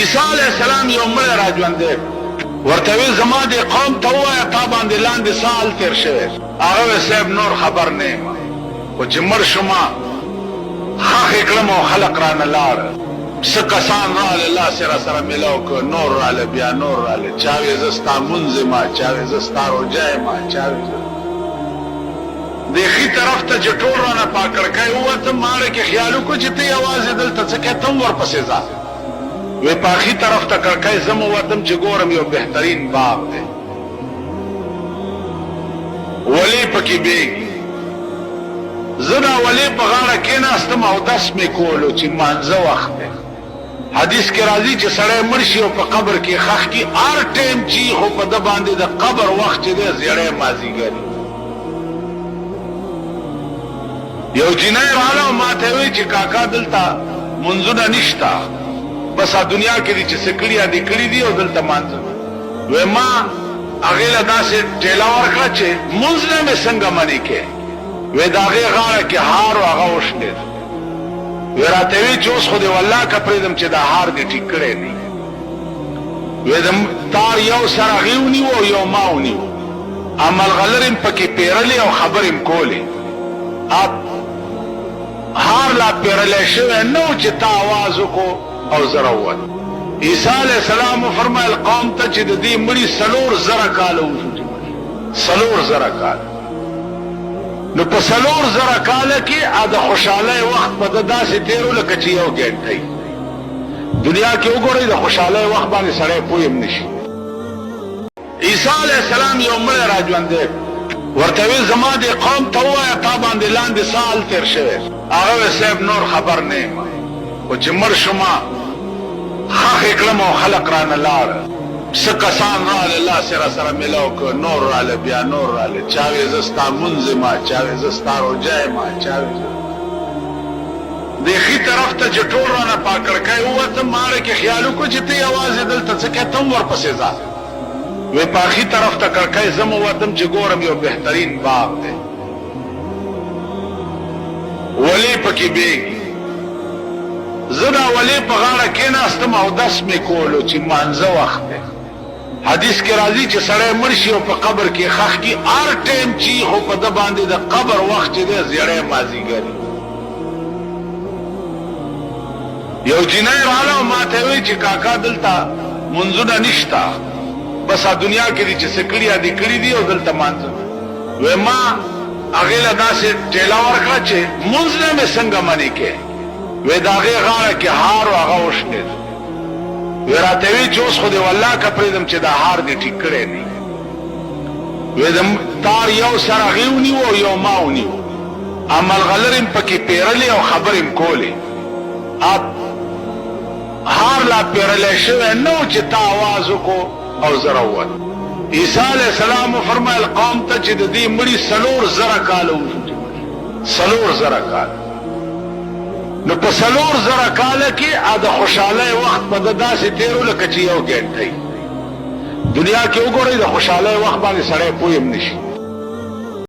عیسی علیہ السلام یو مړی راژوندی ورته وی زما د قوم ته ووایه تا باندې لاندې سال تیر شوی هغه وی صاحب نور خبر نه یم خو چې مړ شومه خاښې کړم او خلق رانه لاړه څه کسان راغله لاس یې راسره میلاو کړ نور راغله بیا نور راغله چا وی زه ستا مونځ یم چا وی زه ستا روژه یم چا وی د ښي طرف ته چې ټول رانه پا کړکۍ ووتم ماړه کې خیال وکړو چې ته یوازې دلته څه کوې ته هم ورپسې ځه وی په ښي طرف ته کړکۍ زه م ووتم چې ګورم یو بهترین باغ دی ولي پکې بیږي زه دا ولي په غاړه کېناستم او دس مې کولو چې مانځه وخت دی حدیث کې راځي چې سړی مړ شي او په قبر کې ښخ کي هر ټایم چې خو په ده باندې د قبر وخت چې دی زیړی مازدیګر یو جینۍ راغله او ما ته وی چې کاکا دلته منځونه نشته بس دنیا کې دي چې څه کړي دي کړي دي او دلته مانځه وی ما هغې له داسې ټېله ورکړه چې مونځ نه مې څنګه منې کې وی د هغې غاړه کې هار و هغه وشلېد وی راته وی چې اوس خو دې والله که پرېږدم چې دا هار دې ټیک کړی دی وی د تار یو سر هغې ونیو او یو ما ونیو ملغلرې م پکې پیرلې او خبرې م کولې هار لا پیرلی شوی نه و چې تا آواز وکړو او زه راووت عیسی علیہ السلام فرمایل قوم ته چې د دې مړي 4,000 کاله وجود 4,000 کاله نو په 4,000 کاله کې د خوشحالۍ وخت په ده داسې تېرو لکه چې یو ګنټۍ دنیا کې وګورئ د خوشحالۍ وخت باندې سړی پوه هم نشي عیسی علیہ السلام یو مړی راژوندی ورته وی زما د قوم ته ووایه تا باندې لاندې سال تیر شوی هغه وی صاحب نور خبر نه یم خو چې مړ شومه خاښې کړم او خلق رانه لاړه څه کسان راغله لاس یې راسره میلاو کړ نور راغله بیا نور راغله چا وی زه ستا مونځ یم چا وی زه ستا روژه یم چا وی د ښي طرف ته چې ټول رانه پا کړکۍ ووتم ماړه کې خیال وکړو چې ته یوازې دلته څه کوې ته هم ورپسې ځه وی په ښي طرف ته کړکۍ زه م ووتم چې ګورم یو بهترین باغ دی ولي پکې بیږي زه دا ولي په غاړه کېناستم او دس مې کولو چې مانځه وخت دی حدیث کې راځي چې سړی مړ شي او په قبر کې ښخ کي هر ټایم چې خو په ده باندې د قبر وخت چې دی زیړی مازدیګر یو جینۍ راغله او ما ته وی چې کاکا دلته منځونه نشته بس دنیا کې دي چې څه کړي دي کړي دي او دلته مانځه وی ما هغې له داسې ټېله ورکړه چې مونځ نه مې څنګه منې کې وی د هغې غاړه کې هار و هغه وشلېد وی راته وی چې اوس خو دې والله که پرېږدم چې دا هار دې ټیک کړی دی وی د تار یو سر هغې ونیو او یو ما ونیو ملغلرې م پکې پیرلې او خبرې م کولې هار لا پیرلی شوی نه و چې تا آواز وکړو او زه راووت عیسی علیہ السلام فرمایل قوم ته چې د دې مړي 4,000 کاله وجود 4,000 کاله نو په 4,000 کاله کې د خوشحالۍ وخت په ده داسې تېرو لکه چې یو ګنټۍ دنیا کې وګورئ د خوشحالۍ وخت باندې سړی پوه هم نشي